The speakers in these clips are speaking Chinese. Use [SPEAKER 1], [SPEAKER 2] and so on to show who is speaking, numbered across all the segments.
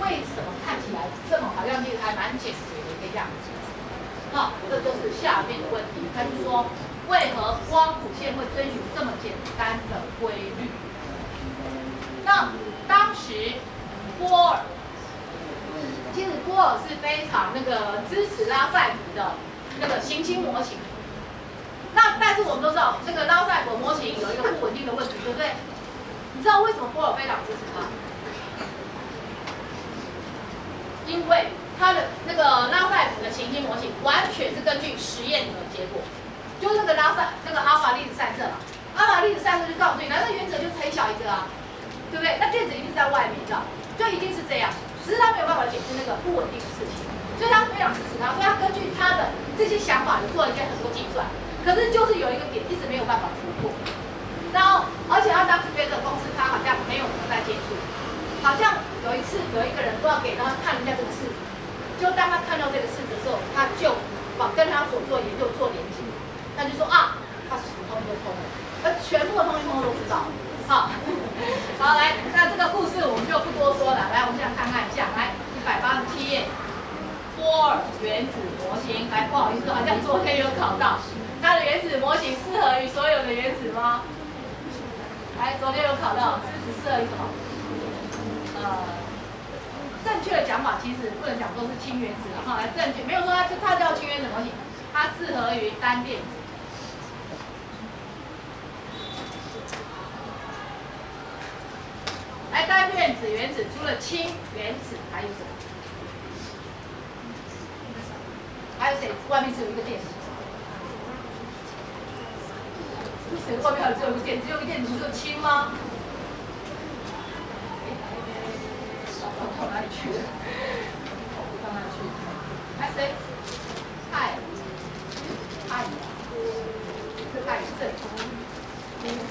[SPEAKER 1] 为什么看起来这么好像其实还蛮简洁的一个样子？好，这就是下面的问题。他就说，为何光谱线会遵循这么简单的规律？那当时波尔，其实波尔是非常支持拉塞普的行星模型。那但是我们都知道，拉塞普模型有一个不稳定的问题，对不对？你知道为什么波尔非常支持它？因为它的拉塞普的行星模型完全是根据实验的结果，就是阿尔法粒子散射嘛。阿尔法粒子散射就告诉你，那原子就是很小一个啊，对不对？那电子一定是在外面的，就一定是这样。只是他没有办法解释那个不稳定的事情，所以他非常支持他，所以他根据他的这些想法，做了一些很多计算。可是就是有一个点一直没有办法突破。然后，而且他当时对这个公司，他好像没有什么在接触。好像有一次有一个人不知道给他看人家这个式子，就当他看到这个式子的时候，他就跟他所做研究做连接，他就说啊，他是属通就通了，全部的通都知道。好，好来，那这个故事我们就不多说了。来，我们现在看一下，来187页，波尔原子模型。来，不好意思，好像昨天有考到，它的原子模型适合于所有的原子吗？来，昨天有考到，是只适合于什么？正确的讲法其实不能讲说是氢原子了哈，来正确没有说它叫氢原子模型，它适合于单电子。来，单电子原子除了氢原子还有什么？还有谁？外面只有一个电子？谁外面还有只有一个电子？只有一个电子不是氢吗？跑哪里去了？跑哪里去？来谁？氦，是氦正。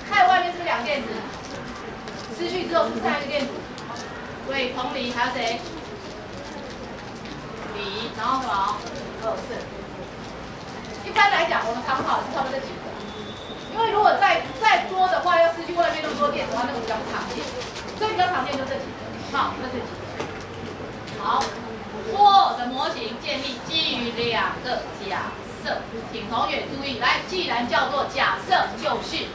[SPEAKER 1] 氦外面是不是两个电子？失去之后是不是剩下一个电子？所以铜锂还有谁？锂，然后什么？2正。一般来讲，我们常跑是差不多这几个。因为如果再多的话，要失去外面那么多电的话，那个比较不常见。所以比较常见就这几个。好，就这几个。好，波尔的模型建立基于2个假设，请同学注意，来，既然叫做假设，就是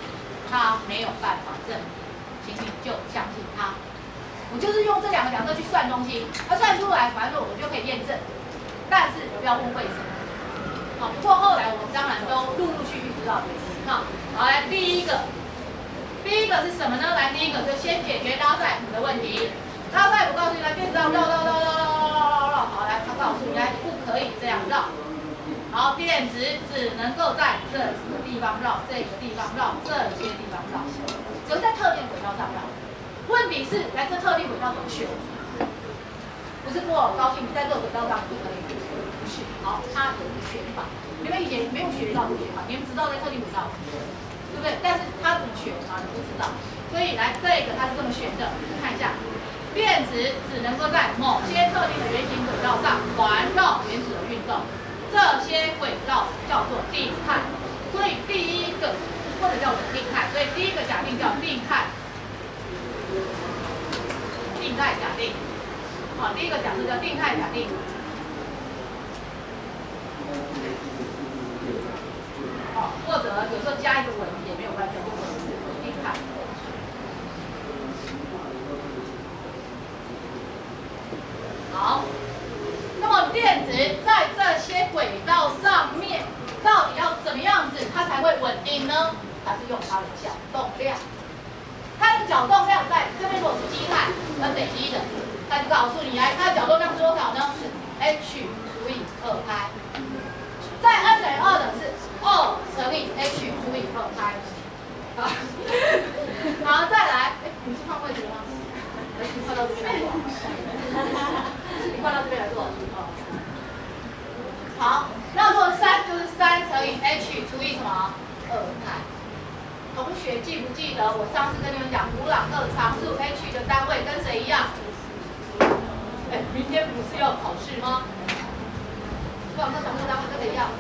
[SPEAKER 1] 它没有办法证明，请你就相信它。我就是用这2个假设去算东西，算出来，反正我就可以验证。但是不要误会什么。好，不过后来我们当然都陆续知道这些。好，来，第一个是什么呢？来，第一个就先解决拉塞普的问题。拉塞普告诉你，来电子绕，好，来，他告诉你，来不可以这样绕。好，电子只能够在这几个地方绕，这个地方绕，这些地方绕，只能在特定轨道上绕。问题是，来这特定轨道怎么选？不是波尔高兴你在这个轨道上就可以，不是。好，它有一个选法，你们以前没有学到这个选法，你们知道在特定轨道，对不对？但是它怎么选啊？你不知道。所以来这个它是这么选的，你看一下。电子只能够在某些特定的圆形轨道上环绕原子的运动，这些轨道叫做定态。所以第一个或者叫稳定态，所以第一个假定叫定态。定态假定，好，第一个假设叫定态假定。好，或者有时候加一个稳也没有关系，就稳定态。好，那么电子在这些轨道上面，到底要怎么样子它才会稳定呢？它是用它的角动量，它的角动量在这边如果是基态跟累积的，它就告诉你来，它的角动量是多少呢？是 h 除以2π，在 n 等于2的是2乘以 h 除以2π。好，再来，你是换位置了吗？你换到这边来做。你换到这边来做。好，那如果3就是3乘以 h 除以什么？2π。同学记不记得我上次跟你们讲普朗克常数 h 的单位跟谁一样？明天不是要考试吗？普朗克常数单位跟谁一样？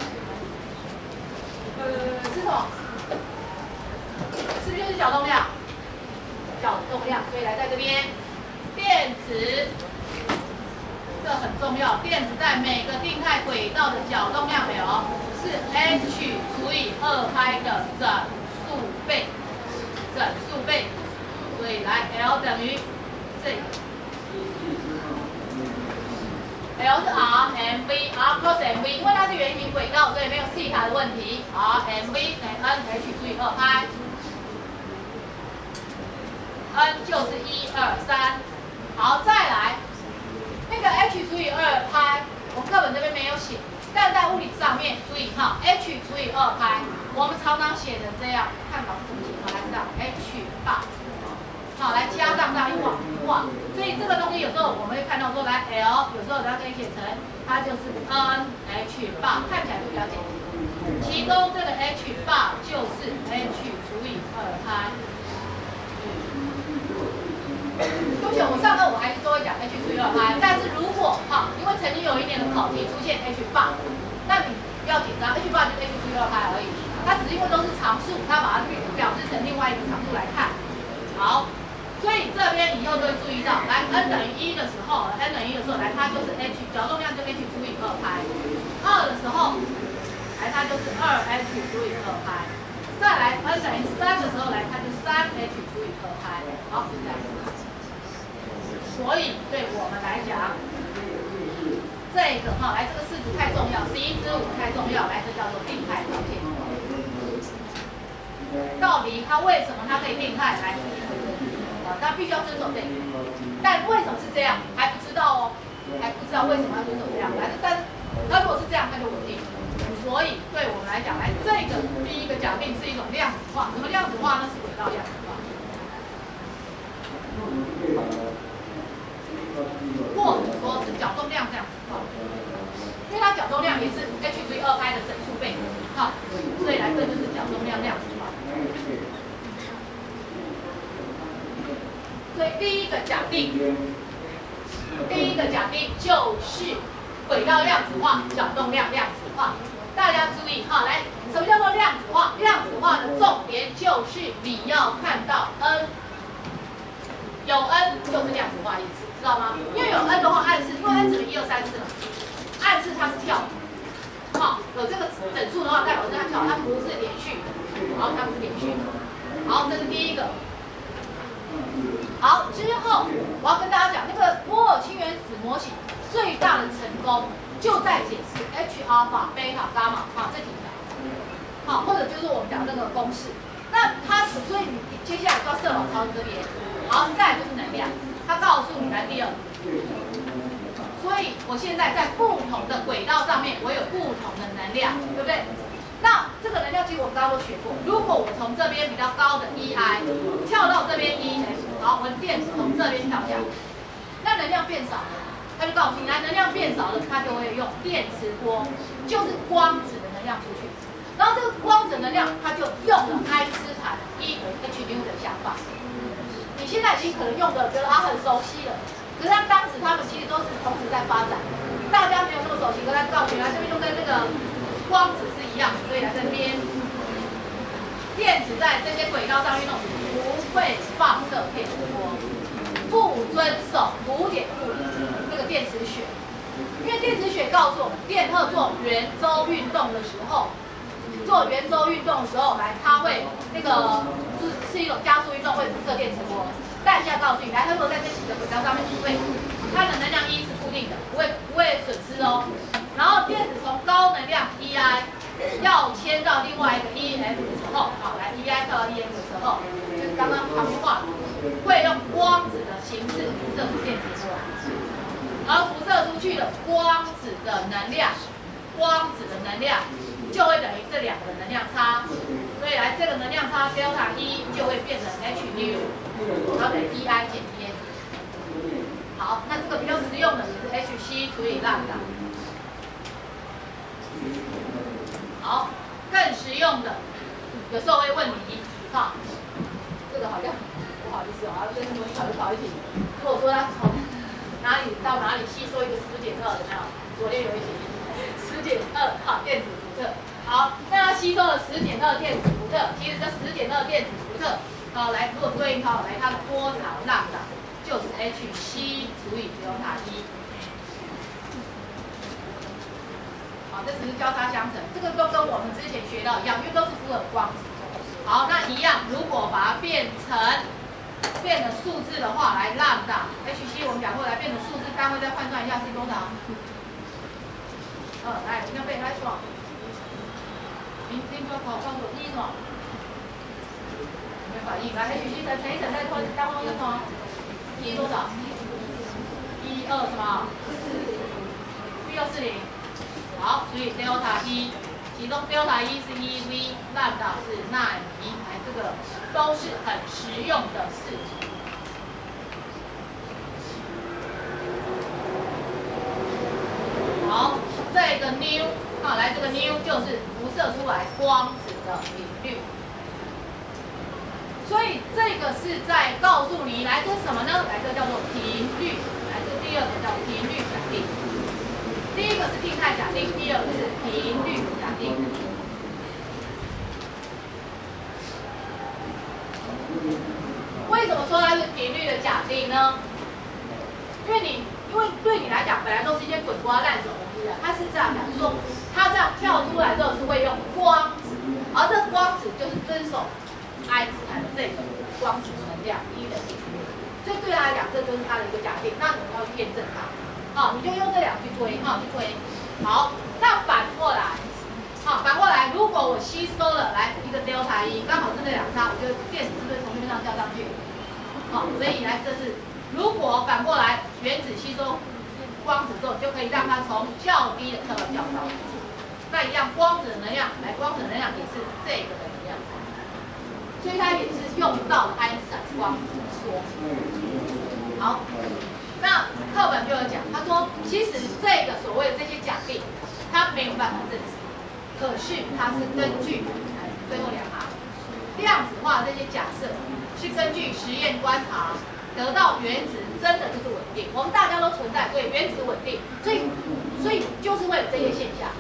[SPEAKER 1] 是什么？是不是就是角动量？角动量，所以来在这边，电子重要，电子在每个定态轨道的角动量 L 是 h 除以2拍的整数倍，所以来 L 等于这个 L 是 R cross mv， 因为它是圆形轨道，所以没有西塔的问题。Rmv 等于 NH 除以2拍 ，N 就是1、2、3。好，再来那个 H 除以2拍，我课本这边没有写，但在物理上面注意哈 ，H 除以2拍，我们常常写的这样，看老师怎么写，来这样 H 棒。好，来加上这样一画，所以这个东西有时候我们会看到说，来 L， 有时候它可以写成它就是 NH 棒，看起来就比较简单。其中这个 H 棒就是 H 除以2拍。对不起，我上课我还是都会讲 H 除以2拍，但是如果因为曾经有一年的考题出现 H 棒，那你不要紧张 ，H 棒就是 H 除以2拍而已，它只是因为都是常数，它把它表示成另外一个常数来看。好。所以这边以后都会注意到，来 n 等于1的时候 ，n 等于1的时候，来它就是 h 角动量就 h 除以2拍，2的时候，来它就是2h 除以2拍，再来 n 等于3的时候，来它就3h 除以2拍，好，就这样。所以对我们来讲，这个来这个式子太重要，11之5太重要，来这叫做定态条件。到底它为什么它可以定态？来，那必须要遵守这个，但为什么是这样还不知道哦，还不知道为什么要遵守这样。但是它如果是这样，它就稳定。所以对我们来讲，来这个第一个假定是一种量子化，什么量子化呢？是轨道量子化，或者说是角动量量子化，因为它角动量也是 h 除以2拍的整数倍，所以来这就是角动量量子化。所以第一个假定就是轨道量子化、角动量量子化。大家注意来，什么叫做量子化？量子化的重点就是你要看到 n， 有 n 就是量子化意思，知道吗？因为有 n 的话，暗示因为 n 只有1、2、3、4嘛，暗示它是跳的。有这个整数的话，代表是它跳，它不是连续的。它不是连续的。好，这是第一个。好，之后我要跟大家讲，那个波尔氢原子模型最大的成功就在解释 H 阿尔法、贝塔、伽马这几条，或者就是我们讲那个公式。那它所以你接下来就要设老超这边，好，再来就是能量，它告诉你来第二。所以我现在在不同的轨道上面，我有不同的能量，对不对？那这个能量其实我们刚刚都学过，如果我从这边比较高的 EI 跳到这边 EF， 好，我的电子从这边跳下来，那能量变少了，它就告诉你，能量变少了，它就会用电磁波，就是光子的能量出去。然后这个光子能量，它就用了爱因斯坦1/h 的想法。你现在已经可能用的觉得很熟悉了，可是当时他们其实都是同时在发展，大家没有那么熟悉，可是他告诉你，这边用在这个光子是一样，所以来这边电子在这些轨道上运动不会放射电磁波，不遵守古典物理那个电磁学，因为电磁学告诉我们，电荷做圆周运动的时候，来它会那个是一种加速运动，会辐射电磁波。但现在告诉你，来它如果在这几个轨道上面不会，它的能量E是固定的，不会损失哦。然后电子从高能量 EI 要迁到另外一个 EF 的时候，好，来 EI 到 EF 的时候，就是刚刚旁边画的，会用光子的形式辐射出电磁波，而辐射出去的光子的能量就会等于这两个能量差，所以来这个能量差 delta E 就会变成 h nu， 然后等于 EI 减 EF。好，那这个比较实用的就是 hc 除以lambda。好，更实用的，有时候会问你，这个好像不好意思要跟模拟考试考一题。如果说他从哪里到哪里吸收一个10减2，有没有？昨天有一题10减2，电子伏特。好，那它吸收了10减2电子伏特，其实这10减2电子伏特，来如果对应来它的波长lambda就是 hc除以delta E。好，这只是交叉相乘，这个都跟我们之前学到一样，因为都是福尔光子。好，那一样，如果把它变成数字的话，来让的 hc 我们讲过来变成数字单位，再换算一下是多少？来，今天背来说，明天高考告诉我一什么？没反应，来 hc 乘一乘再换单位是什么？一多少？12什么？6240。好，所以 delta 1，其中 delta 1是1v， lambda 是9米，这个都是很实用的事情。好，这个 nu， 来这个 nu 就是辐射出来光子的频率。所以这个是在告诉你，来这是什么呢？来这叫做频率，来这第二个叫频率假定。第一个是静态假定，第二个是频率假定。为什么说它是频率的假定呢？因为对你来讲，本来都是一些滚瓜烂熟的东西的，它是这样讲，就是说它这样跳出来之后是会用光子，而这个光子就是遵守爱因斯坦的这个光子能量E等于 所以对他来讲，这就是他的一个假定。那你要去验证它。你就用这两去推，去推。好，那反过来，如果我吸收了来一个 delta 1，刚好是那两差，我就电子是不是从这边上交上去？所以来这是，如果反过来，原子吸收光子之后，就可以让它从较低的跳到较高的。那一样，光子的能量，光子的能量也是这个的能量，所以它也是用到爱因斯坦光子说。好。那课本就有讲，他说其实这个所谓的这些假定，它没有办法证实，可是它是根据最后两行量子化这些假设，是根据实验观察得到原子真的就是稳定，我们大家都存在，所以原子稳定，所以就是会有这些现象，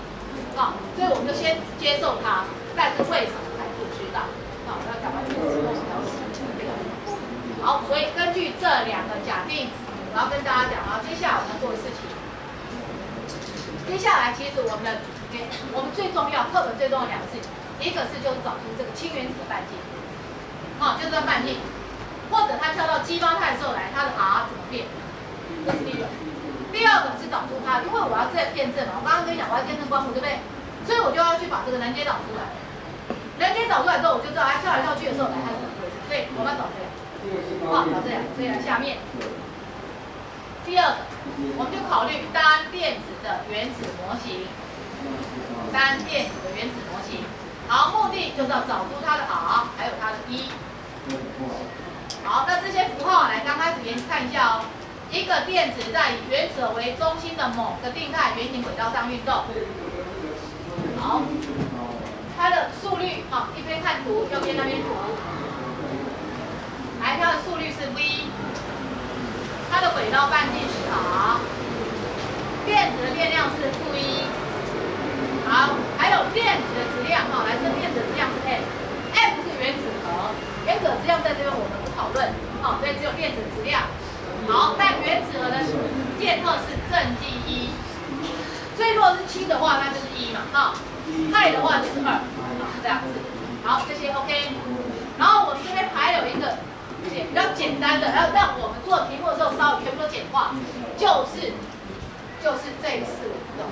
[SPEAKER 1] 所以我们就先接受它，但是为什么还不知道？要赶快去知道好，所以根据这两个假定。我要跟大家讲接下来我们要做的事情。接下来其实我们最重要，课本最重要的两个事情，一个是就是找出这个氢原子的半径，就是这半径，或者它跳到激发态的时候来，它的 R 怎么变，这是第一个。第二个是找出它，因为我要再验证嘛，我刚刚跟你讲我要验证光谱，对不对？所以我就要去把这个能阶找出来。能阶找出来之后，我就知道它跳来跳去的时候来它是怎么回事，所以我们要找这样，找这样，所以来下面。第二个，我们就考虑单电子的原子模型，好，目的就是要找出它的 R， 还有它的 E。好，那这些符号来刚开始看一下一个电子在以原子为中心的某个定态圆形轨道上运动。好，它的速率，一边看图，右边那边图。来，它的速率是 v。它的轨道半径是 R， 电子的电量是-1，好，还有电子的质量来，这电子的质量是 m 是原子核，原子的质量在这边我们不讨论，所以只有电子的质量。好，但原子核的电荷是正极1，所以如果是氢的话，那就是1嘛，氦的话就是2，这样子。好，这些 OK。然后我们这边还有一个。比较简单的，要让我们做题目的时候稍微全部都简化，就是这个四维不动。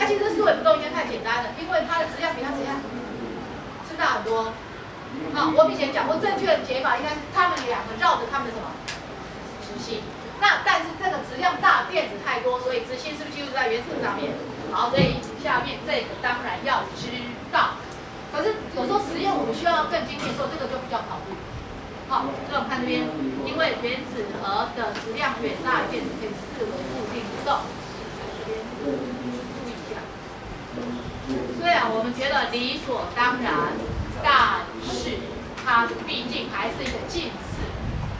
[SPEAKER 1] 其实四维不动应该太简单了，因为它的质量比它质量是大很多。我以前讲过，正确的解法应该是它们两个绕着它们的什么直性。但是这个质量大，电子太多，所以直性是不是几乎在原子上面？好，所以下面这个当然要知道。可是有时候实验我们需要更精确的时候，这个就比较考虑。好，所以我们看这边，因为原子核的质量远大于电子，可以四维固定不动。这边注意一下。虽然我们觉得理所当然，但是它毕竟还是一个近似。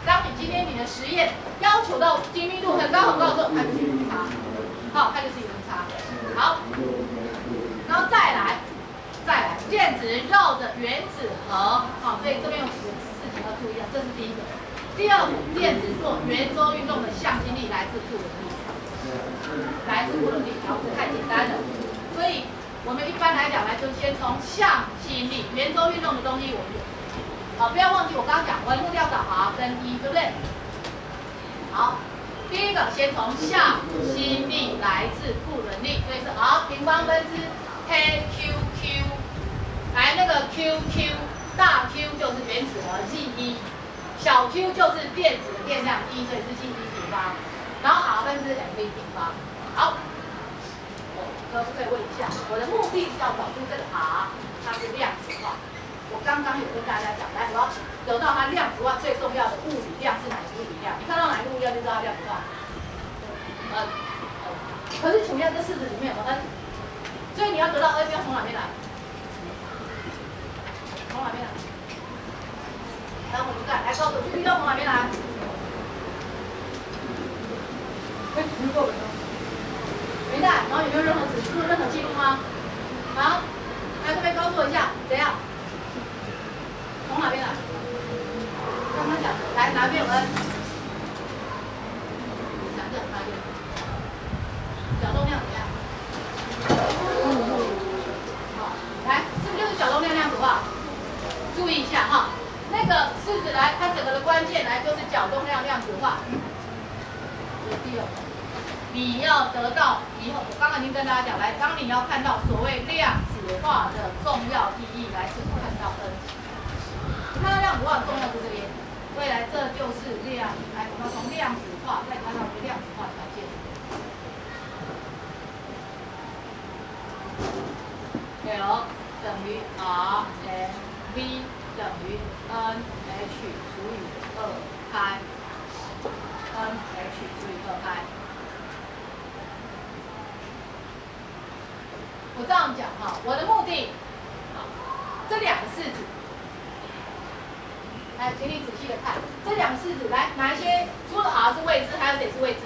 [SPEAKER 1] 当你今天你的实验要求到精密度很高很高的时候，它就是一个差。它就是一个差。好，然后再来，电子绕着原子核，所以这边有几个事情要注意啊，这是第一个。第二个，电子做圆周运动的向心力来自库仑力，然后这太简单了。所所以我们一般来讲呢，就先从向心力、圆周运动的东西我们不要忘记我刚刚讲，我的目标找 R 跟 E， 对不对？好，第一个先从向心力来自负轮力，所以是 R 平方分之 KQQ， 来那个 QQ 大 Q 就是原子核 G1， 小 q 就是电子的电量 E， 所以是 G1 平方，然后 R 分之 mv 平方。好，可不可以问一下，我的目的是要找出这个 R 它是量子化。我刚刚有跟大家讲，来，我要得到它量子化最重要的物理量是哪个物理量？你看到哪个物理量就知道它量子化。可是请问这式子里面有 n， 所以你要得到 n 要从哪边来？从哪边来？来，我们看，来告诉我，这运动从哪边来？如果没带，然后有没有任何指数、任何记录吗？好，来这边告诉我一下，怎样？从哪边来？刚刚讲的，来哪边有 n？ 讲这哪边？角动量怎么样？好，来，这个就是角动量量子化。注意一下哈，那个式子来，它整个的关键来就是角动量量子化。第二，你要得到以后，我刚刚已经跟大家讲，来，当你要看到所谓量子化的重要意义，来就是看到 n。看到量子化的重要是这边，所以来这就是量，来我们从量子化再看到一个量子化条件。L 等于 R m V 等于 N H 除以2派 N H 除以2派。我这样讲哈，我的目的，这两个式子。来，请你仔细的看这两个式子，来哪一些除了 R 是未知，还有谁是未知？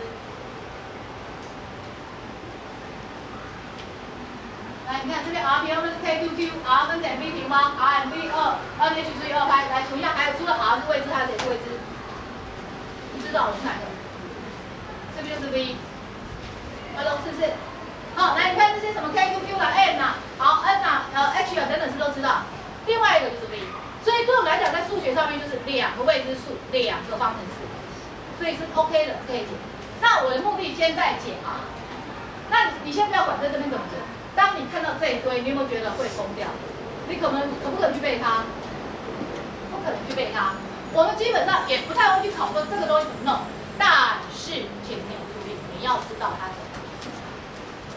[SPEAKER 1] 来，你看这边 R 平方分之 KQQ，R 分之 mv 平方 ，RmV 2，NH 除以2派。来，请问一下，还有除了 R 是未知，还有谁是未知？不知道我是哪个？这边就是 V， 是不是？好，来，你看这些什么 KQQ 啦、N 啦，好 N 啦、H 啊等等是都知道。另外一个就是 V。所以对我们来讲，在数学上面就是两个未知数，两个方程式，所以是 OK 的，可以解。那我的目的先在解啊。那你先不要管在这边怎么解。当你看到这一堆，你有没有觉得会疯掉？你可不可能去背它？不可能去背它。我们基本上也不太会去考说这个东西怎么弄，但是请你注意，你要知道它怎么。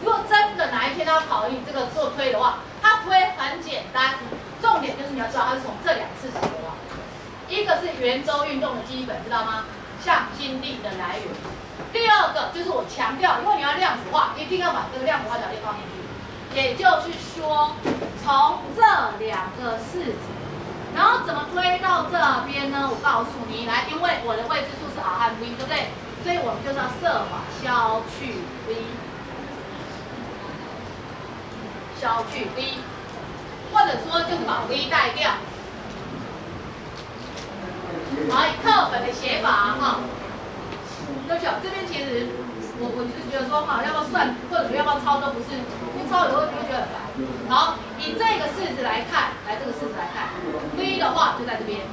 [SPEAKER 1] 如果真的哪一天他考你这个做推的话，它推很简单。重点就是你要知道它是从这两个式子得到，一个是圆周运动的基本，知道吗？向心力的来源。第二个就是我强调，因为你要量子化，一定要把这个量子化条件放进去。也就是说，从这两个式子，然后怎么推到这边呢？我告诉你，来，因为我的未知数是 R 和 V， 对不对？所以我们就是要设法消去 V， 消去 V。或者说就是把 V 带掉，好，以课本的写法哈，对不起，这边其实我就觉得说哈，要不要算或者要不要抄都不是，因为抄有时候你会觉得很烦。好，以这个式子来看，来这个式子来看 ，V 的话就在这边，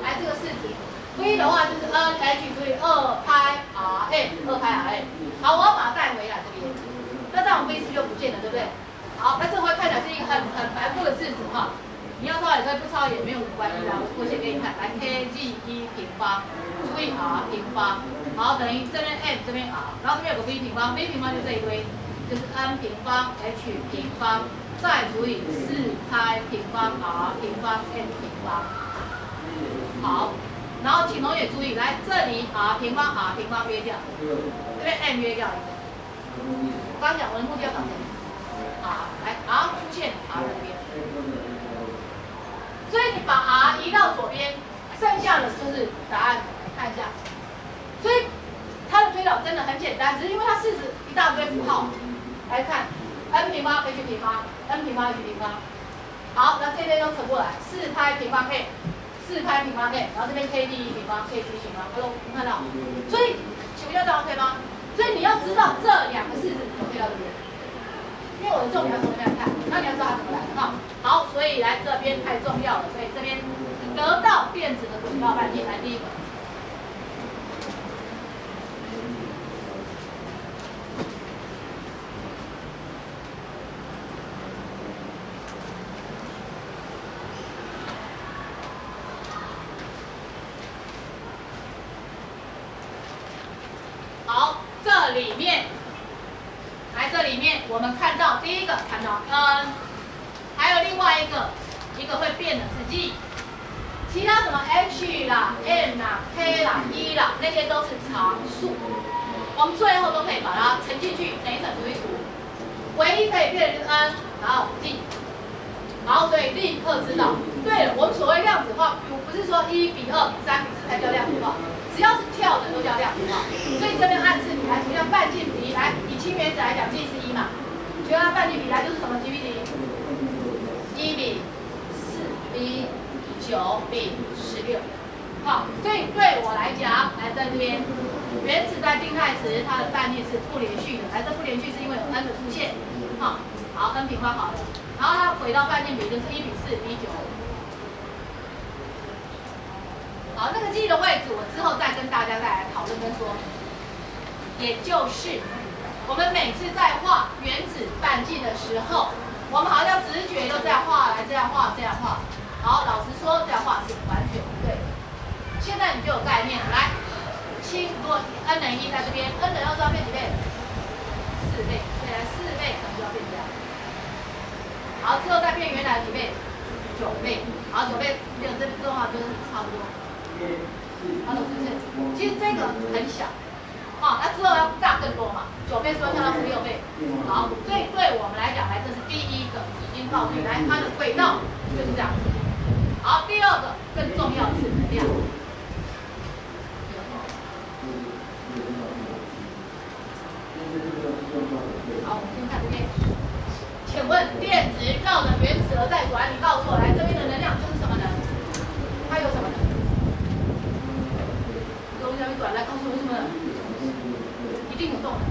[SPEAKER 1] 来这个式子 ，V 的话就是 NH 除以2派 Rn，2派 Rn。好，我要把它带回来这边，那这样 V 是不是就不见了，对不对？好，那这会看起来是一个很繁复的式子哈，你要抄也可以，不抄也没有关系啦。我写给你看，来 KG1 平方除以 R 平方，好等于这边 M 这边 R， 然后这边有个 V 平方 ，V 平方就这一堆，就是 N 平方 H 平方再除以4派平方 R 平方 M 平方。好，然后请同学注意，来这里 R 平方 R 平方约掉，这边 M 约掉一个。我刚刚讲我的目的要找谁？来 R 出现 R 这边，所以你把 R 移到左边，剩下的就是答案。来看一下，所以它的推导真的很简单，只是因为它式子一大堆符号。来看 N 平方 H 平方 N 平方 H 平方，好，那这边都乘过来，4派平方 K， 4派平方 K， 然后这边 KG1 平方 KG 平方，有看到？所以请问一下这样 OK 吗？所以你要知道这两个式子怎么推到这边。因为我的重点要从那边看，那你要知道它怎么来的哈。好，所以来这边太重要了，所以这边得到电子的轨道半径，来第一个。好，这里面，来这里面我们看到第一个看到 n， 还有另外一个会变的是 g， 其他什么 h 啦、n 啦、k 啦、e 啦，那些都是常数，我们最后都可以把它乘进去，乘一乘除一除，唯一可以变的就是 n， 然后 g。好，所以立刻知道。对了，我们所谓量子化，不是说1比2比3比4才叫量子化。只要是跳的都叫量子化，所以这边暗示你来，同样半径比来，以氢原子来讲 ，G 是1嘛，所以它半径比来就是什么 ？G 比0 1比4比9比16。好，所以对我来讲，来在这边，原子在定态时它的半径是不连续的，来这不连续是因为有 n 的出现，好，n 平方好了，然后它回到半径比就是1比4比9。好，那个 g 的位置我之后再跟大家再来讨论跟说，也就是我们每次在画原子半径的时候，我们好像直觉都这样画，来这样画，这样画。好，老实说这样画是完全不对的。现在你就有概念了，来，氢如果 n 等于1在这边 ，n 等于2是要变几倍？4倍，所以来4倍可能就要变这样。好，之后再变原来的几倍？9倍。好，9倍变成这边的话就是差不多。好，是不是？其实这个很小，啊，那之后要大更多嘛，9倍是不是跳到16倍？好，所以对我们来讲，来这是第一个已经告诉你，来它的轨道就是这样子。好，第二个更重要的是能量。好，我们先看这边，请问电子绕着原子而在转，你告诉我，来这边的能量就是什么呢？它有什么呢？下面转来告诉我什么？一定有动能，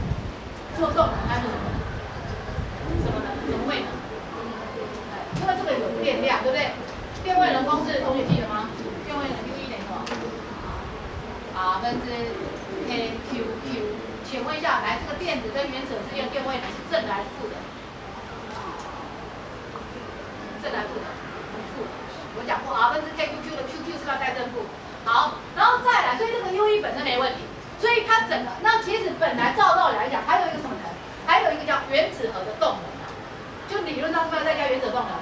[SPEAKER 1] 是有动能还是什么？什么呢？怎么会呢？因为这个有电量，对不对？电位能公式同学记得吗？电位能 U1等于什么？R 分之 KQQ。请问一下，来这个电子跟原子之间的电位能是正的还是负的？正还是负的？负的。我讲过 R 分之 KQQ 的 QQ 是不是要带正负？好，然后再来，所以这个 U1本身没问题，所以它整个那其实本来照道理来讲，还有一个什么能？还有一个叫原子核的动能啊，就理论上是不是在叫原子动能？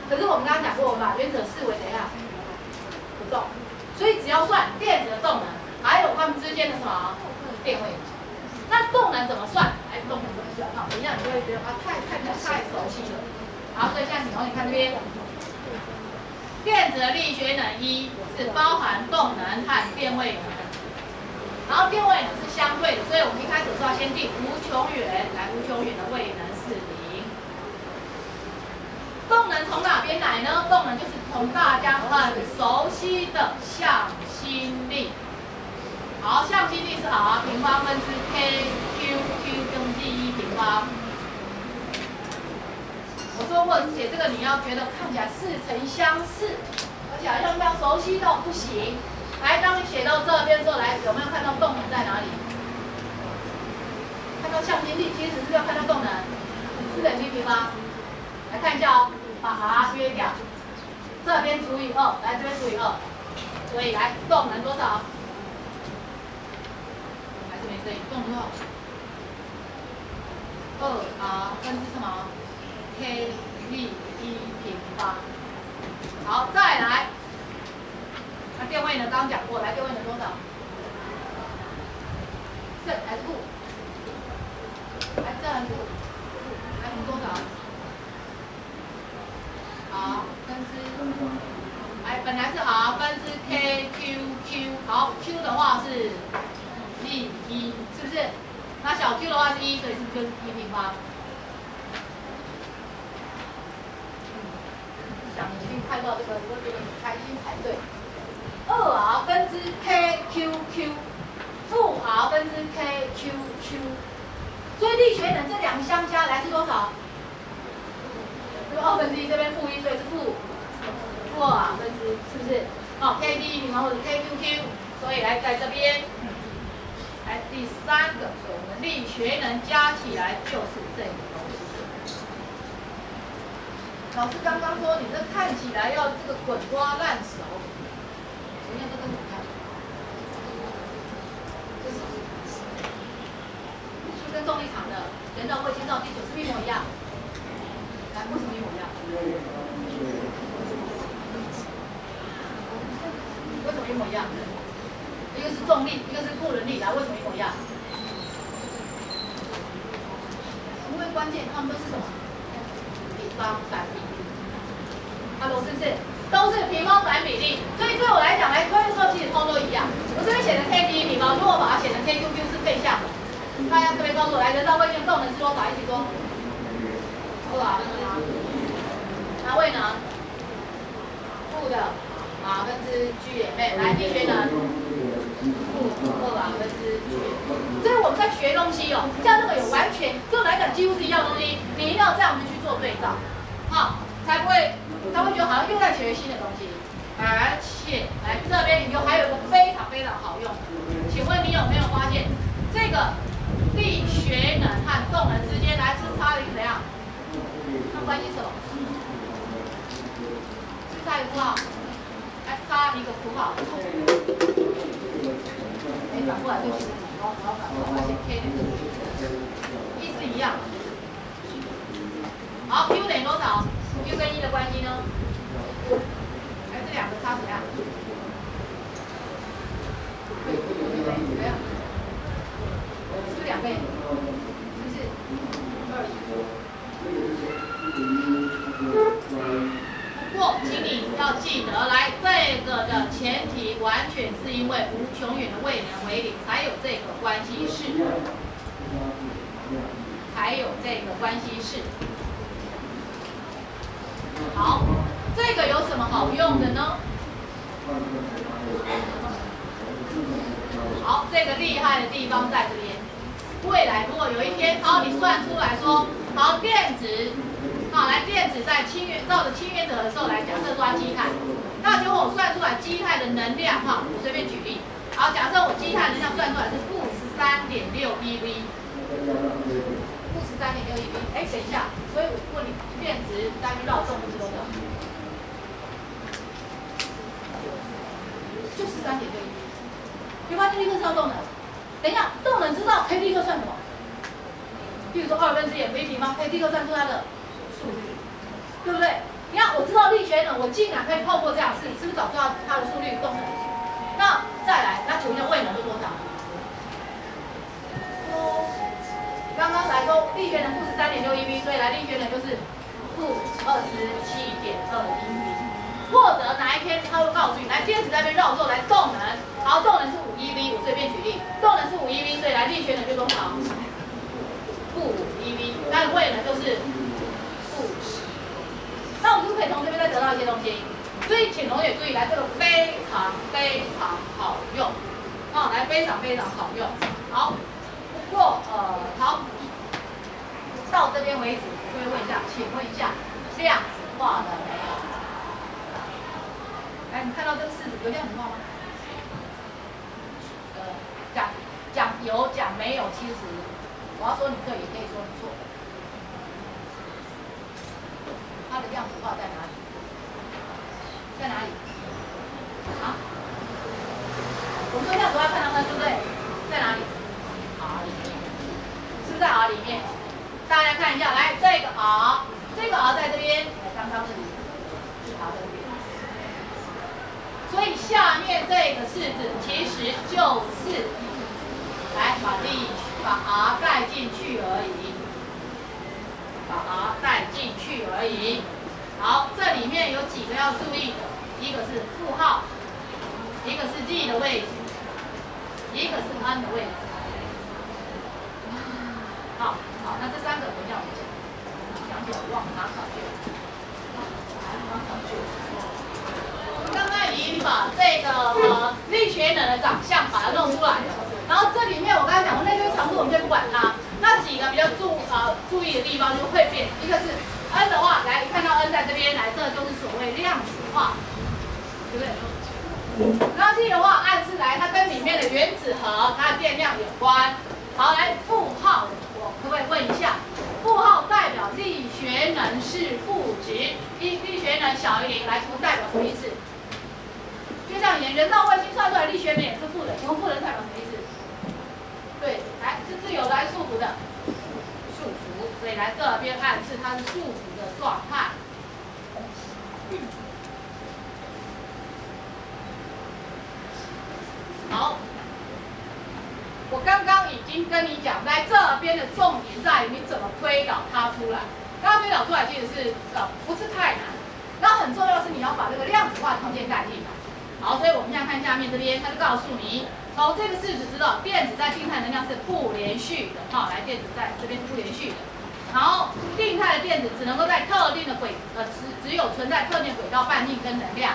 [SPEAKER 1] 可是我们刚刚讲过，我们把原子视为怎样？不动，所以只要算电子的动能，还有它们之间的什么电位。那动能怎么算？哎，动能怎么算？好，等一下你就会觉得啊，太熟悉了。好，所以现在你看这边。电子的力学能1是包含动能和电位能，然后电位能是相对的，所以我们一开始是要先定无穷远，来无穷远的位能是0。动能从哪边来呢？动能就是从大家很熟悉的向心力。好，向心力是 R 平方分之 KQQ 跟 G1 平方。我说或者写这个，你要觉得看起来似曾相识，而且好像要熟悉到不行。来，当你写到这边之后，来有没有看到动能在哪里？看到向心力，其实是要看到动能，是等于平方。来看一下哦，把 R 约掉，这边除以2，来这边除以2，所以来动能多少？还是没声音，动能多少？2R 分之什么？K 力1平方。好，再来，那电位呢？刚刚讲过，来电位能多少？正还是负？来正还是负？来能多少？R 分之，来本来是 R 分之 KQQ， 好 ，Q 的话是力1，是不是？那小 Q 的话是1，所以是不是就是1平方？想一定看到这个，我觉得很开心才对。2R 分之 KQQ， 负 R 分之 KQQ， 所以力学能这两个相加来是多少就2分之一，这边负1，所以是负2分之，是不是？好 ，k d 平方或者 kqq， 所以来在这边，来第3个，所以我们力学能加起来就是这个东西。老师刚刚说你这看起来要这个滚瓜烂熟，请问这跟怎么样？是跟重力场的人造卫星到地球是一模一样。来，为什么一模一样？为什么一模一样？一个是重力，一个是固能力，来，为什么一模一样？因为关键它们都是什么？平方反比例。Hello， 是不是？都是平方反比例，所以对我来讲，来推的时候其实通都一样。我这边写成 kd 平方，如果把它写成 kqq 是背向的。大家这边告诉我，来，人造卫星动能是多少？一起说。2那位能？负的2分之 Gm， 来，力学能负2分之 Gm。这是我们在学东西哦，像这个有完全对我来讲几乎是一样的东西，你一定要这样子去做对照，好，才不会他会觉得好像又在学新的东西。而且来这边还有一个非常非常好用的，请问你有没有发现这个力学能和动能之间来是差了一个怎样？它关系是什么？是差一个符号，来差一个符号。哎，反过来对不起，我要反过来，我写 K 的意思一样。好 ，Q 等于多少 ？U 跟 E 的关系呢？哎，这两个差怎么样？怎么样？是不是2倍？是不是不过，请你要记得，来这个的前提完全是因为无穷远的位能为0，才有这个关系式，才有这个关系式。好，这个有什么好用的呢？好，这个厉害的地方在这边。未来如果有一天，好，你算出来说，好，电子，好，来电子在照着氢原则的时候来假设抓基态，那结果我算出来基态的能量，哈，我随便举例，好，假设我基态能量算出来是负13.6 eV， 负13.6 eV， 哎，等一下，所以我问你，电子大约绕动是多少？就13.6 eV， 你发现立刻知道动能。等一下，动能知道可以立刻算什么？比如说2分之 mv 平方，可以立刻算出它的速率，对不对？你看，我知道力学能，我竟然可以透过这样式，是不是找出它的速率、动能？那再来，那请问一下位能是多少？刚刚来说力学能负13.6 eV， 所以来力学能就是负27.2 eV。或者哪一天他会告诉你，来电子在那边绕之后来动能，好，动能是5 eV， 我随便举例，动能是5 eV， 所以来力学能就多少？负5 eV， 它的位能就是负10。那我们是不是可以从这边再得到一些东西？所以请同学注意，来这个非常非常好用，好，来非常非常好用。好，不过好，到这边为止，我会问一下，请问一下，量子化了没有？来，你看到这个式子有量子化吗？讲有讲没有，其实我要说你对，也可以说你错。它的量子化在哪里？在哪里？啊？我们说量子化看到它，对不对？在哪里 ？R 里面，是不是在 R 里面？大家看一下，来这个 R， 这个 R 在这边，刚刚是 R 在这边。所以下面这个式子其实就是来把 R 带进去而已，把 R 带进去而已。好，这里面有几个要注意的，一个是负号，一个是 G 的位置，一个是 N 的位置。好，那这3个等一下我们讲起来忘了拿考卷，拿考卷。刚刚已经把这个力学能的长相把它弄出来了，然后这里面我刚才讲过那堆常数我们先不管它，那几个比较注意的地方就会变，一个是 N 的话，来你看到对不对？然后的话，暗示来它跟里面的原子核它的电量有关。好，来负号，我可不可以问一下？负号代表力学能是负值，力学能小于0，来，请问代表什么意思？就像你人造卫星算出来力学能也是负的，请问负的代表什么意思？对，来是自由的还是束缚的？束缚，所以来这边暗示它是束缚的状态。好，我刚刚已经跟你讲，在这边的重点在于你怎么推导它出来。它推导出来其实是不是太难，那很重要的是你要把这个量子化条件带进来。好，所以我们现在看下面这边，它就告诉你，从这个式子知道电子在静态能量是不连续的。好，来电子在这边是不连续的。然后定态的电子只能够在特定的只有存在特定轨道半径跟能量。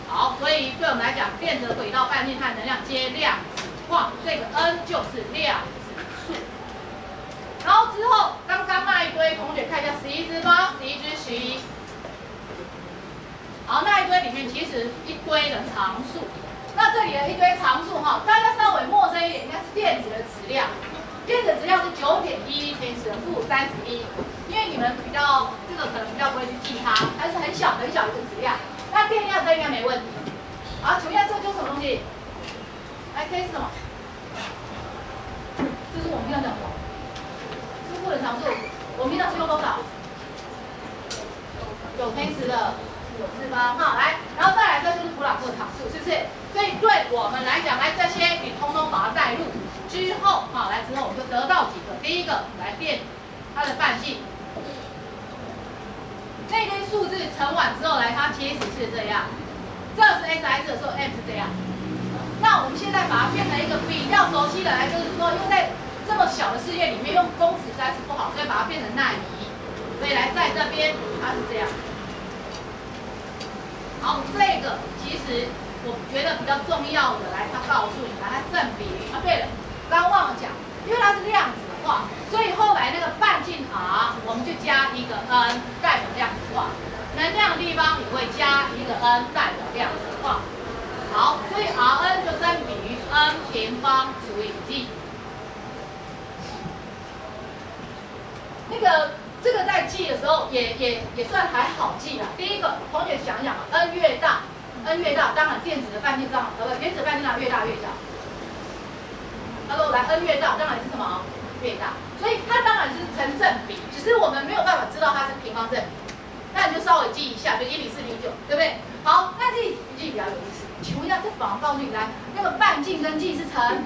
[SPEAKER 1] 好，所以对我们来讲，电子的轨道半径和能量皆量子化，这个 N 就是量子数。然后之后，刚刚那一堆同学看一下，11只吗？11只11。好，那一堆里面其实一堆的常数。那这里的一堆常数哈，大家稍微陌生一点，应该是电子的质量。电子质量是9.11乘10⁻31，因为你们比较这个可能比较不会去记它，它是很小很小一个质量。那电量这应该没问题。好，请问一下，这就是什么东西？来，K 是什么？这是我们平常讲的，是负的常数。我们平常是用多少？9×10的9次方。好，来，然后再来，这就是普朗克常数，是不是？所以对我们来讲，来这些你通通把它带入之后，好，来之后我们就得到几个。第一个，来电它的半径。那堆数字乘完之后，来它其实是这样，这是 SI 的时候 M 是这样。那我们现在把它变成一个比较熟悉的，来就是说，因为在这么小的世界里面用公尺实在是不好，所以把它变成纳米。所以来在这边它是这样。好，这个其实我觉得比较重要的，来它告诉你，来它正比例啊。对了，刚忘了讲，因为它是量子化，所以后来那个半径行我们就加一个 N 代表量子化，能量的地方也会加一个 N 代表量子化。好，所以 Rn 就正比于 N 平方除以 G。这个在记的时候也算还好记啦。第一个，同学想想 ，N 越大，当然电子的半径当然原子的半径当然越大越小。他说来 N 越大，当然是什么？越大，所以它当然是成正比，只是我们没有办法知道它是平方正比。那你就稍微记一下，就1:4:9，对不对？好，那这比较有意思。请问一下，这反而告诉你来，那个半径跟计是成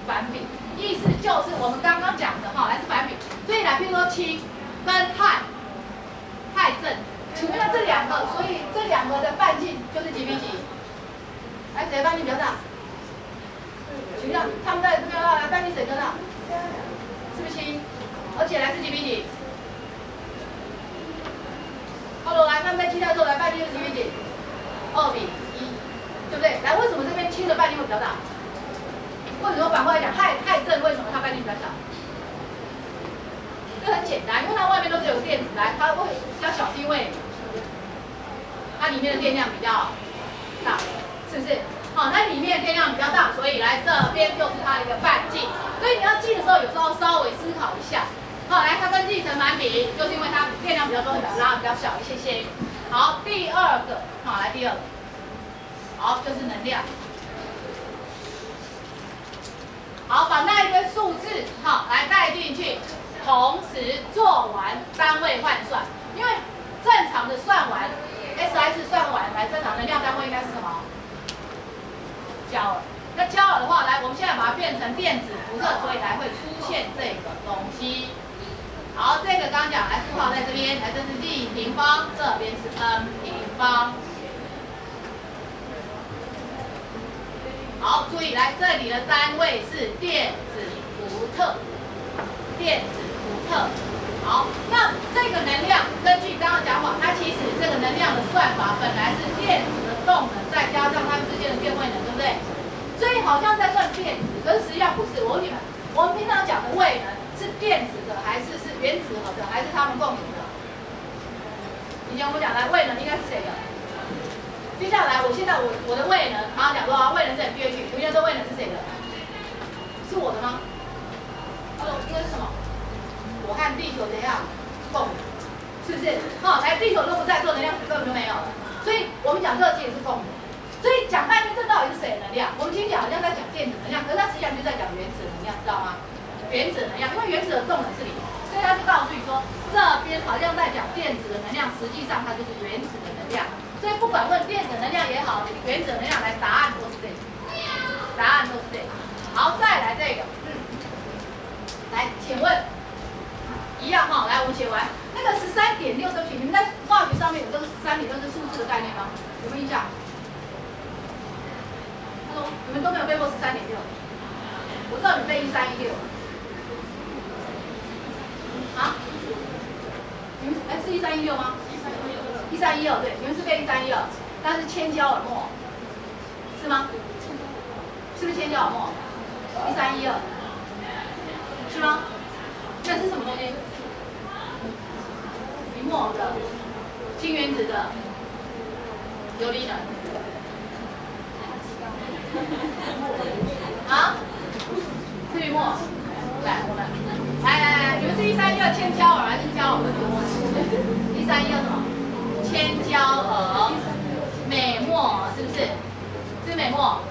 [SPEAKER 1] 反比，意思就是我们刚刚讲的哈，来是反比。所以来，比如说氢跟氦正，请问一下这两个，所以这两个的半径就是几比几？来，谁的半径比较大？请问一下，他们在这边来半径谁比较大？是不是氢？而且来是几比几？Hello， 来，他们在计算之后来半径是几比几？2:1，对不对？来，为什么这边氢的半径会比较大？或者说反过来讲，氦正为什么它半径比较小？这很简单，因为它外面都是有电子，来，它会比较小，是因为它里面的电量比较大，是不是？好，那里面的电量比较大，所以来这边就是它的一个半径。所以你要记的时候，有时候稍微思考一下。好，来，它跟计成反比，就是因为它电量比较多，然后比较小一些。好，第二个，好，来第二个，好，就是能量。好，把那一堆数字，好，来带进去，同时做完单位换算。因为正常的算完 ，SI 算完，来正常能量单位应该是什么？焦耳。那焦耳的话，来，我们现在把它变成电子伏特，所以来会出现这个东西。好，这个刚刚讲，来负号在这边，来这是 G 平方，这边是 N 平方。好，注意来这里的单位是电子伏特，电子伏特。好，那这个能量根据刚刚讲法，它其实这个能量的算法本来是电子的动能再加上它们之间的电位能，对不对？所以好像在算电子，可是实际上不是。我问你们，我们平常讲的位能是电子的，还是原子核的，还是它们共有的？以前我们讲的位能应该是谁的？接下来现在我的位能，刚刚讲过啊，位能是 pH， 有些这位能是谁的？是我的吗？应该是什么？我和地球怎样共？是不是？好，来，地球都不在，做能量根本就没有了。所以我们讲热机也是共的。所以讲半天，这到底是谁的能量？我们今天讲好像在讲电子能量，可是它实际上就在讲原子能量，知道吗？原子能量，因为原子的动能是零，所以他就告诉你说，这边好像在讲电子的能量，实际上它就是原子的能量。所以不管问电子能量也好，原子能量来，答案都是这个，答案都是这个。好，再来这个，来，请问，一样哈，来我们写完那个13.6，对不起，你们在化学上面有这个13.6是数字的概念吗？有没有印象？你们都没有背过13.6，我知道你背1316。啊？你们是1316吗？1316对，你们是背1316，但是铅焦耳墨，是吗？是不是铅焦耳墨？1312，是吗？那是什么东西？磷墨的氢原子的游离能。啊？是磷墨。来，我们来，你们是1312铅焦耳还是焦耳？1312什么？铅焦耳美墨，是不是？是美墨。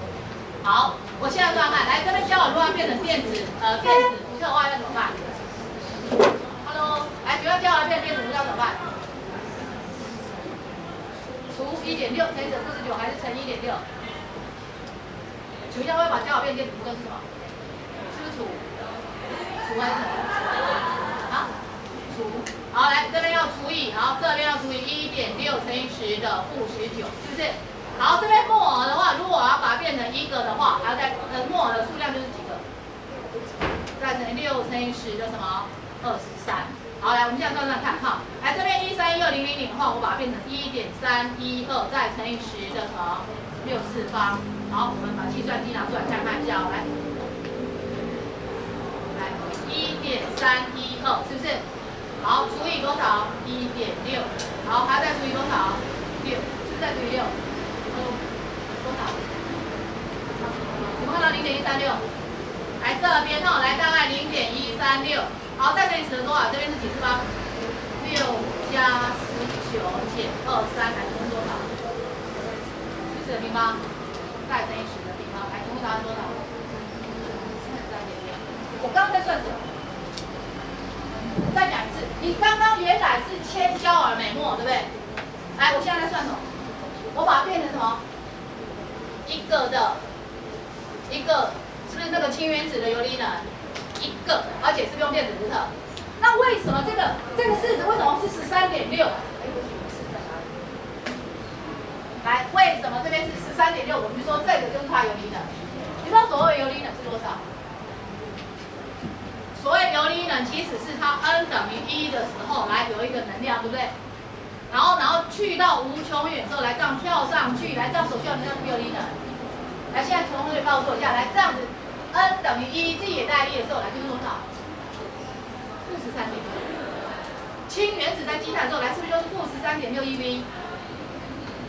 [SPEAKER 1] 好，我现在算看，来这边焦耳如果要变成电子伏特的话，要怎么办 ？Hello， 来，比如说焦耳变成电子伏特怎么办？除1.6乘以49还是乘1.6？请问一下，会把焦耳变电子伏特是什么？是不是除还是什么？啊？除。好，来这边要除以，然后这边要除以1.6乘以10的负19，是不是？好，这边木耳的话，如果我要把它变成一个的话，还要再木耳的数量就是几个？再乘以6乘以10的什么？23。好，来我们现在算算看哈。来这边131000的话，我把它变成1.312再乘以10的什么？64方。好，我们把计算机拿出来看一下，来，1.312是不是？好，除以多少？1.6。好，还要再除以多少？6，是不是再除以6？多少？有没有看到0.136？来这边哈，来大概0.136。好，再乘以10的多少？这边是几次方？6加19减23，来乘多少？40的平方，再乘以10的平方，来乘答案多少？43.6。我刚刚在算什么？再讲一次，你刚刚原来是铅焦耳美墨，对不对？来，我现在在算什么？我把它变成什么？一个，是不是那个氢原子的游离能？一个，而且是用电子伏特。那为什么这个式子为什么是13.6？来，为什么这边是13.6？我们就说这个就是它游离能。你知道所谓游离能是多少？所谓游离能其实是它 n 等于1的时候，来有一个能量，对不对？然后去到无穷远之后，来这样跳上去，来这样所需要的能量是游离能。来，现在同学告诉我一下，来这样子 n 等于1，自己也带力的时候，来就是多少？负13.6。氢原子在积碳的时候，来是不是就是负13.6 eV？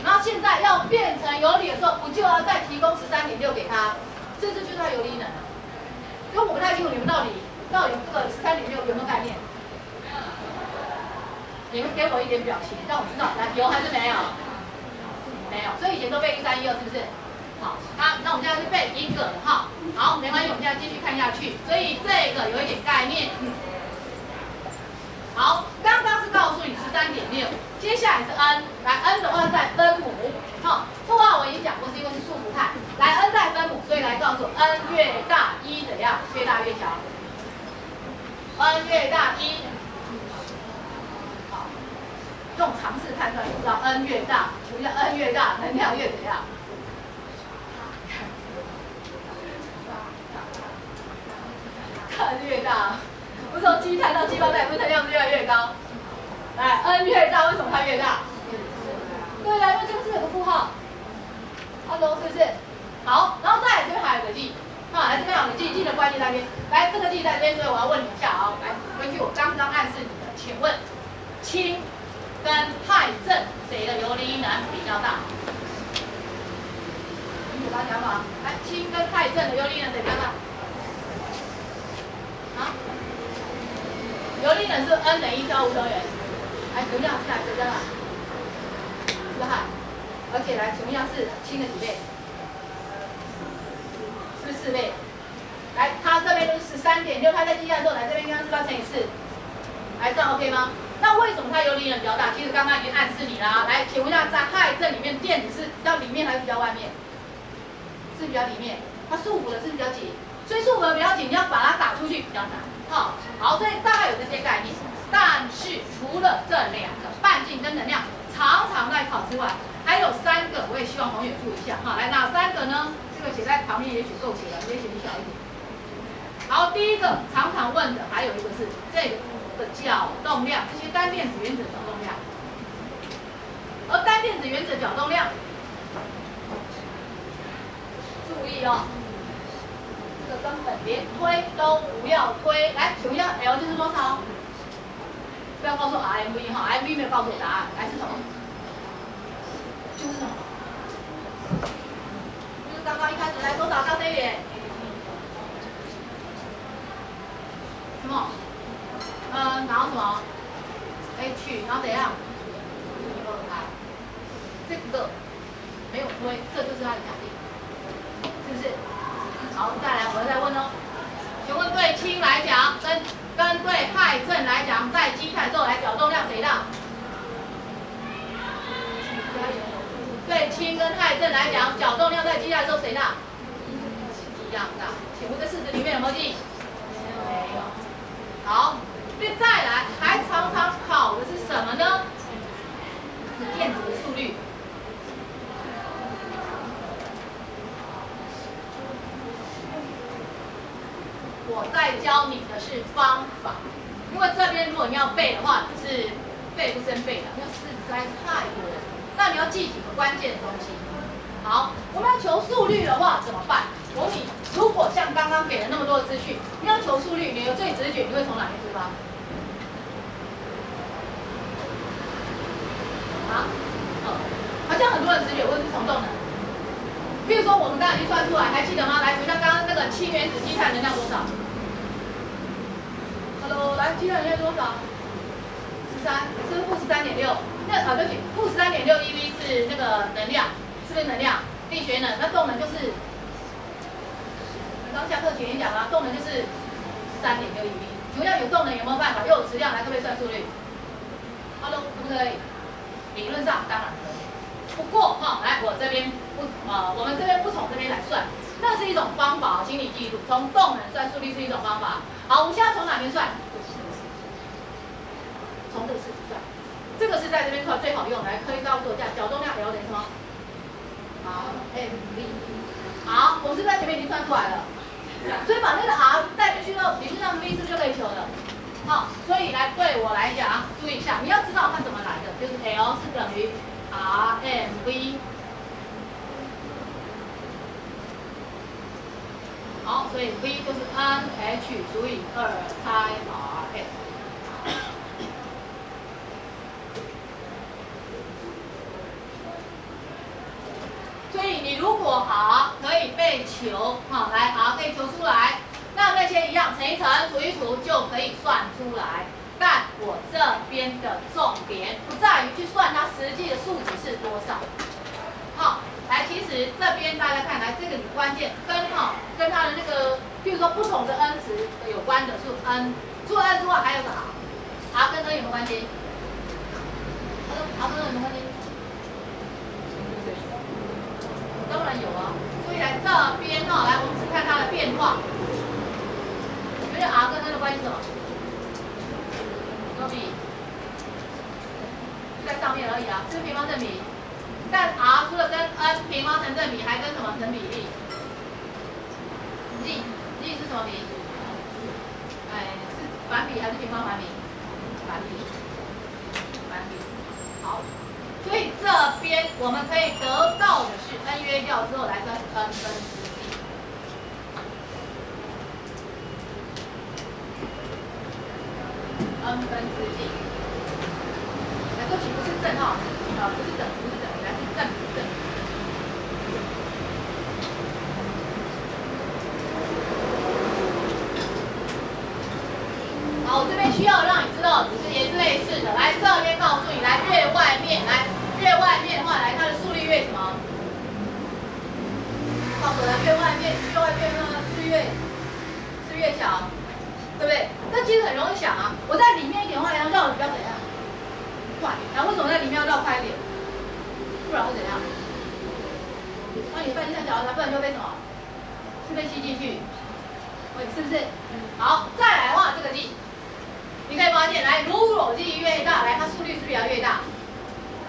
[SPEAKER 1] 然后现在要变成游离的时候，不就要再提供13.6给它？这就是它游离能。因为我不太清楚你们到底这个13.6有没有概念？你们给我一点表情，让我知道，来有还是没有？没有，所以以前都背1312，是不是？好，那我们现在是背一个哈。好，没关系，我们现在继续看下去。所以这个有一点概念。好，刚刚是告诉你13.6，接下来是 n， 来 n 的话是在分母，好，负号我已经讲过，是因为是数符态，来 n 在分母，所以来告诉我 n 越大1怎样？越大越小 ，n 越大1，好，用常识判断，你知道 n 越大，什么叫 n 越大，能量越怎样？n 越大。不是从积碳到气泡态，不是能量是越来越高。来 ，n 越大，为什么它越大？对呀，因为这个是有个负号。Hello， 是不是？好，然后再来这边还有个记，来这边有个记，记的关键在这边。来，这个记在这边，所以我要问你一下啊，来，根据我刚刚暗示你的，请问氢跟氦正谁的游离能比较大？给大家嘛，来，氢跟氦正的游离能谁比较大？啊？游离能是 N 等于1交5等于，来，能量是哪谁比较大？是氦，而且来，请问一下是氢的几倍？是4倍。来，它这边就是13.6，它在计算的时候，来这边刚刚是不是要乘以4？来，这样 OK 吗？那为什么它游离能比较大？其实刚刚已经暗示你啦。来，请问一下，在氦正里面电子是比较里面还是比较外面？是比较里面，它束缚的是比较紧，所以束缚的比较紧，你要把它打出去比较难。好，所以大概有这些概念。但是除了这2个半径跟能量常常在考之外，还有3个，我也希望同学注意一下。来，哪3个呢？这个写在旁边也许够写了，也许你小一点。好，第一个常常问的还有一个是这个的角动量，这些单电子原子的角动量。而单电子原子的角动量，注意哦，这个根本连推都不要推。来，请问一下 L 就是多少？不要告诉我 RMV 哈 ，RMV 没有告诉我答案，来是什么？就是什么？就是刚刚一开始来多少到这一点？什么？然后什么 ？H， 然后怎样？2I， 这个没有推，这就是它的假定，是不是？好，再来，我再问哦。请问对氢来讲，跟对氦正来讲，在基态之后来角动量谁大？对氢跟氦正来讲，角动量在基态之后谁大？一样大。请问这式子里面有没有记？没有。好，再来，还常常考的是什么呢？是电子的速率。我在教你的是方法，因为这边如果你要背的话，你是背不胜背的，因为式子实在是太多了。那你要记几个关键的东西。好，我们要求速率的话怎么办？我问你，如果像刚刚给了那么多的资讯，你要求速率，你的最直觉你会从哪边出发？好像很多人直觉会是从动能。比如说我们刚才已经算出来，还记得吗？来，就像刚刚那个氢原子基态能量多少 ？Hello， 来，基态能量多少？13，是不是负13.6？那对不起，负13.6 eV 是那个能量，是不是能量？力学能，那动能就是，刚下课前讲了，动能就是3.6 eV。请问有动能有没有办法又有质量来可不可以算速率 ？Hello， 可不可以？理论上当然可以。不过来我这边我们这边不从这边来算，那是一种方法，请你记住，从动能算速率是一种方法。好，我们现在从哪边算？从这个式子算，这个是在这边算最好用，来可以告诉我一下，角动量 L 等于什么？好 ，mv。好，我们是在前面已经算出来了，所以把那个 R 带进去之后，理论上 V 是不是就可以求了？好，所以来对我来讲，注意一下，你要知道它怎么来的，就是 L 是等于 RMV。好，所以 V 就是 NH 除以2πRm。所以你如果 R 可以被求，来 R 可以求出来，那那些一样乘一乘除一除就可以算出来。但我这边的重点不在于去算它实际的数值是多少。好，来，其实这边大家看来这个关键跟它的那个，譬如说不同的 n 值有关的是 n， 除了 n 之外还有个 r，r 跟 n 有没有关系 ？r 跟 n 有没有关系？当然有啊。所以来这边来我们只看它的变化。你觉得 r 跟 n 的关系是什么？有比在上面而已啊，是平方正比。但 r 除了跟 n 平方成正比，还跟什么成比例 ？g 是什么比？是反比还是平方反比？反比。反比。好，所以这边我们可以得到的是 n 约掉之后来算 n 分之 g。n 分之 g。对不起，不是正号，不是等于，不是等于，来是正比正比。好，我这边需要让你知道，只是也是类似的。来这边告诉你，来越外面，来越外面的话，来它的速率越什么？告诉我，来越外面呢，速率越小，对不对？这其实很容易想啊。我在里面一点的话，要绕的比较怎样？快。然后为什么在里面要绕快一点？不然会怎样？那你的半径太小，它不然就被什么？是被吸进去，是不是？好，再来的话，这个力。你可以发现，来，如果力越大，来，它速率是不是也要越大？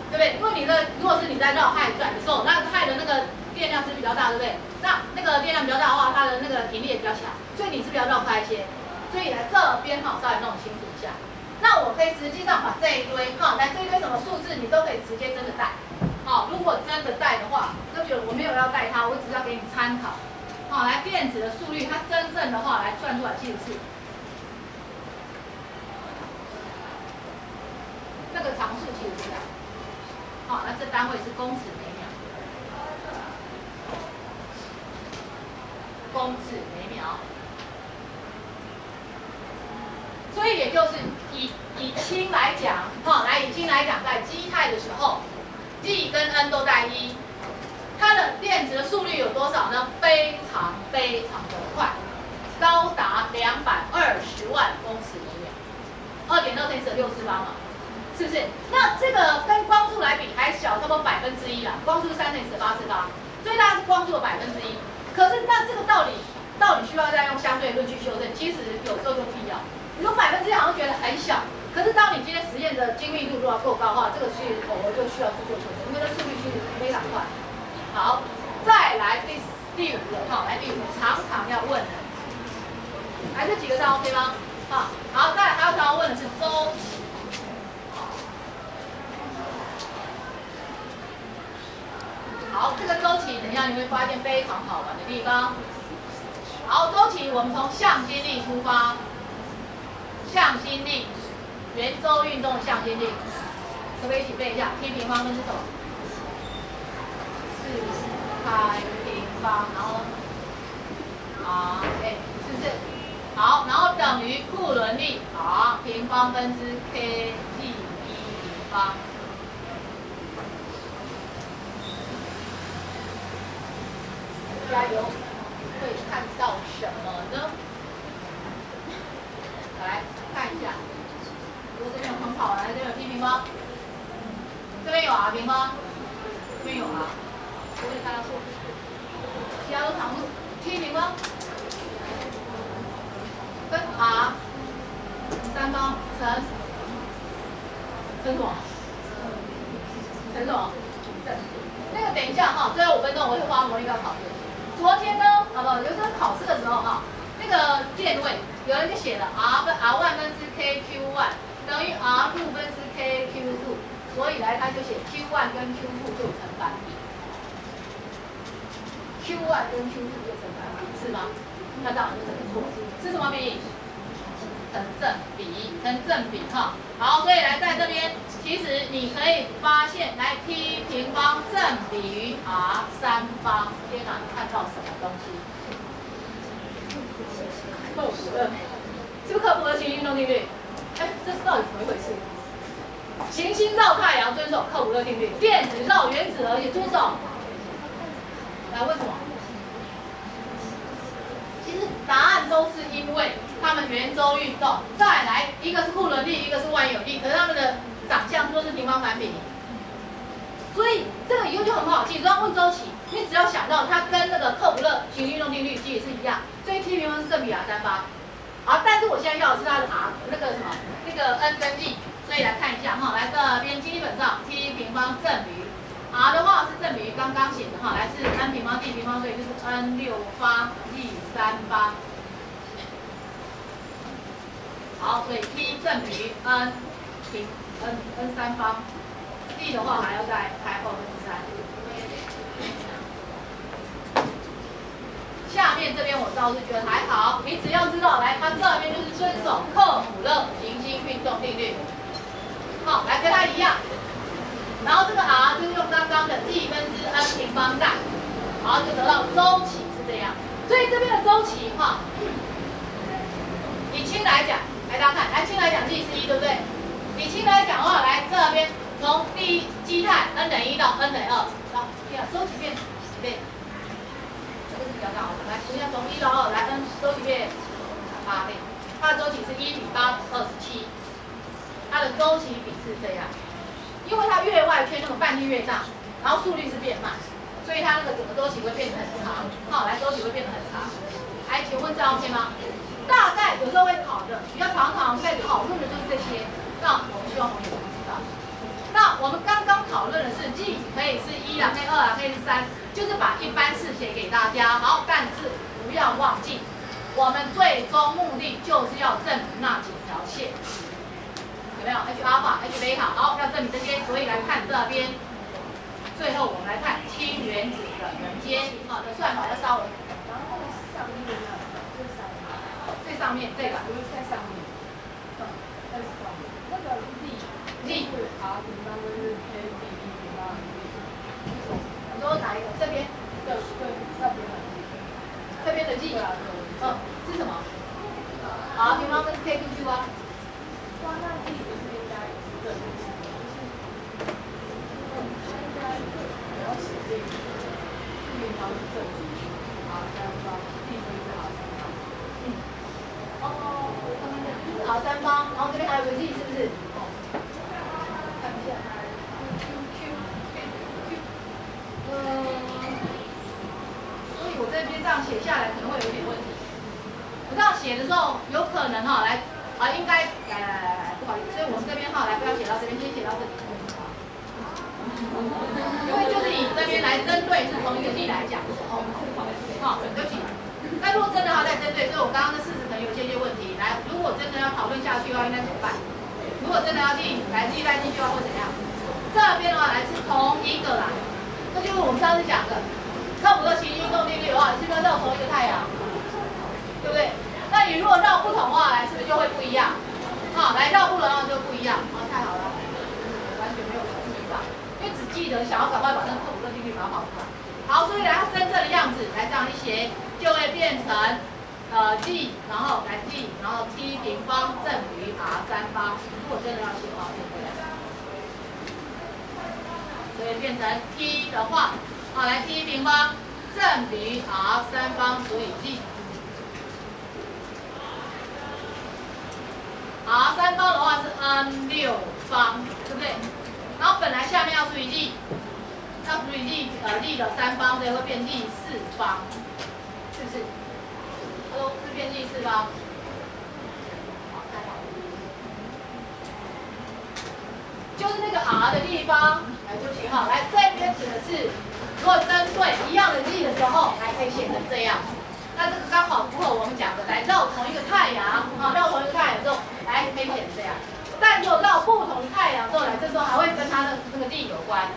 [SPEAKER 1] 对不对？因为你的如果是你在绕氦转的时候，那氦的那个电量是比较大，对不对？那个电量比较大的话，它的那个频率也比较强，所以你是不是要绕开一些？所以来这边哈，稍微弄清楚一下。那我可以实际上把这一堆哈，来这一堆什么数字，你都可以直接真的带。好，如果真的带的话，就觉得我没有要带它，我只要给你参考。好，来电子的速率，它真正的话来算出来，其实是。那个常数其实是这样，好，那这单位是公尺每秒，公尺每秒，所以也就是以氢来讲，哈，来以氢来讲，在基态的时候 ，G 跟 N 都带1，它的电子的速率有多少呢？非常非常的快，高达220万公尺每秒，2.6乘以10的6次方嘛。是不是？那这个跟光速来比还小，差不多1%啦。光速是3乘以10的8次方，最大是光速的1%。可是那这个到底需要再用相对论去修正？其实有时候就必要。你说1%好像觉得很小，可是当你今天实验的精密度如果够高的话，这个其实偶尔就需要去做修正，因为这速率其实非常快。好，再来第5个，好，来第5个常常要问的，来这几个上 OK 吗？好，再来还要常常问的是周期。好，这个周期等一下你会发现非常好玩的地方。好，周期我们从向心力出发，向心力，圆周运动的向心力，可不可以一起背一下 ？T 平方分是什么？4派平方，然后 R， 是不是？好，然后等于库仑力 R 平方分之 K T 1平方。加油，会看到什么呢？来看一下，如果这边有很好，来这边有 T 平方，这边有 R 平方，这边有 R， 我可以看到错，其他都常数 T 平方跟 R 3方乘什么？乘什么？那个等一下哈，最后5分钟我会花模拟考考卷。昨天呢，有时候考试的时候哈，那个键位有人就写了 R1 分之 KQ1 等于 R2 分之 KQ2， 所以来他就写 Q1 跟 Q2 就成反比 ，Q1 跟 Q2 就成反比，是吗？那当然就整个错，是什么比？成正比哈。好，所以来在这边，其实你可以发现，来 T 平方正比于 R 3方。天哪，你看到什么东西？克卜勒，是不是克卜勒行星运动定律？哎，这是到底怎么一回事？行星绕太阳遵守克卜勒定律，电子绕原子核也遵守。来，为什么？其实答案都是因为它们圆周运动，再来一个是库仑力，一个是万有力，可是它们的长相都是平方反比，所以这个以后就很好记。只要问周期，你只要想到它跟那个克卜勒行星运动定律其实是一样，所以 T 平方是正比 R 3方。好，但是我现在要的是它的 R 那个什么那个 N 跟 G， 所以来看一下哈，来这边基本上 T 平方正比于 R 的话是正比于刚刚写的哈，来是 N 平方 T 平方，所以就是 N 6方 G 3方。好，所以 T 正比于 N 平 N 3方 ，D 的话还要再开后分之3。下面这边我倒是觉得还好，你只要知道，来，它这边就是遵守克卜勒行星运动定律。好，来跟它一样。然后这个 R 就是用刚刚的 T 分之 N 平方带，然后就得到周期是这样。所以这边的周期哈，以氢来讲，来大家看，来看 n 等于1到 n 等于2，好，周期变几倍？这个是比较大的。来，我们要从1到2来 n 周期变8倍，它的周期是1比8 27，它的周期比是这样。因为它越外圈那个半径越大，然后速率是变慢，所以它那个整个周期会变得很长。好，来周期会变得很长。来，请问这样 OK 吗？大概有时候会考的，比较常在讨论的就是这些。那我们希望同学们知道。那我们刚刚讨论的是 G 可以是1啦，可以2啦，可以是3，就是把一般式写给大家。好，但是不要忘记，我们最终目的就是要证明那几条线。有没有 H 阿尔法、H 贝塔？好，要证明这些，所以来看这边。最后我们来看氢原子的能阶，好的算法要稍微。
[SPEAKER 2] 然后上面呢，
[SPEAKER 1] 最上面这个。
[SPEAKER 2] 不是在上面。在上面。那个 Z 是 R 平方就是 K B E 平方。
[SPEAKER 1] 你说哪一个？这边。
[SPEAKER 2] 对，那边的。
[SPEAKER 1] 这边的 G。是什么？R 平方跟 K B Q 啊。
[SPEAKER 2] 哇，那 Z 不是应该是正的？我要写这个平方是正极 ，R 三方，Z 是 R 三方。
[SPEAKER 1] 是 R 三方，然后这边还有个 Z 是不是？看一下。所以我这边这样写下来可能会有点问题。我这样写的时候，有可能来。应该来，不好意思，所以我们这边来不要写到这边，先写到这里。因为就是以这边来针对是同一个G来讲的时候，对不起。那如果真的要再针对，所以我刚刚的事实可能有些问题。来，如果真的要讨论下去的话，应该怎么办？如果真的要继续的话，会怎样？这边的话来是同一个啦，这就是我们上次讲的科普的行运动定律的话，是不是绕同一个太阳？对不对？那你如果绕不同的话，来是不是就会不一样？来绕不同的话就不一样。太好了，完全没有记法，因为只记得想要赶快把那个科普论定律把它跑出来。好，所以来它真正的样子，来这样一写，就会变成G， 然后来 G， 然后 T 平方正于 R 三方。如果真的要写的话，就这样。所以变成 T 的话，来 T 平方正于 R 三方除以 G。R 三方的话是 N6方，对不对？然后本来下面要除以 G， 要除以 G 的3方，所以会变 G 4方，是不是？是变 G 4方。好，太好了。就是那个 R 的地方，来就行哈。来这边指的是，如果针对一样的 G 的时候，还可以写成这样。那这个刚好符合我们讲的，来绕同一个太阳，绕同一个太阳之后，来可以写成这样。但如果绕不同的太阳之后，来这时候还会跟它的那个力有关，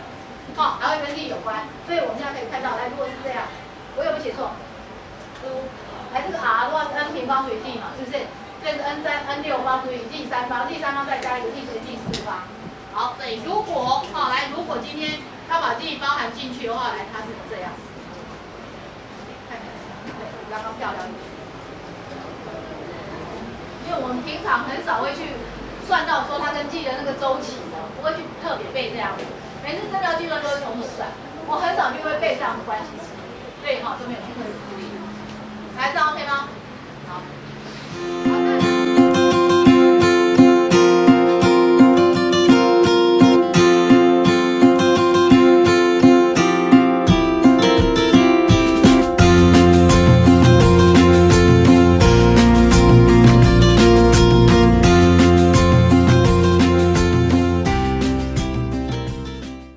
[SPEAKER 1] 还会跟力有关。所以我们现在可以看到，来如果是这样，我有没有写错？来这个 R 的话是 N 平方除以 G 嘛，是不是？这是 N6方除以 G 3方，G 3方再加一个 G 除以 G 4方。好，所以如果如果今天它把 G 包含进去的话，来它是这样。刚刚漂亮一点，因为我们平常很少会去算到说它跟G的那个周期的，不会去特别背这样子。每次真的要计算都会从头算，我很少就会背这样的关系式，所以都没有去特别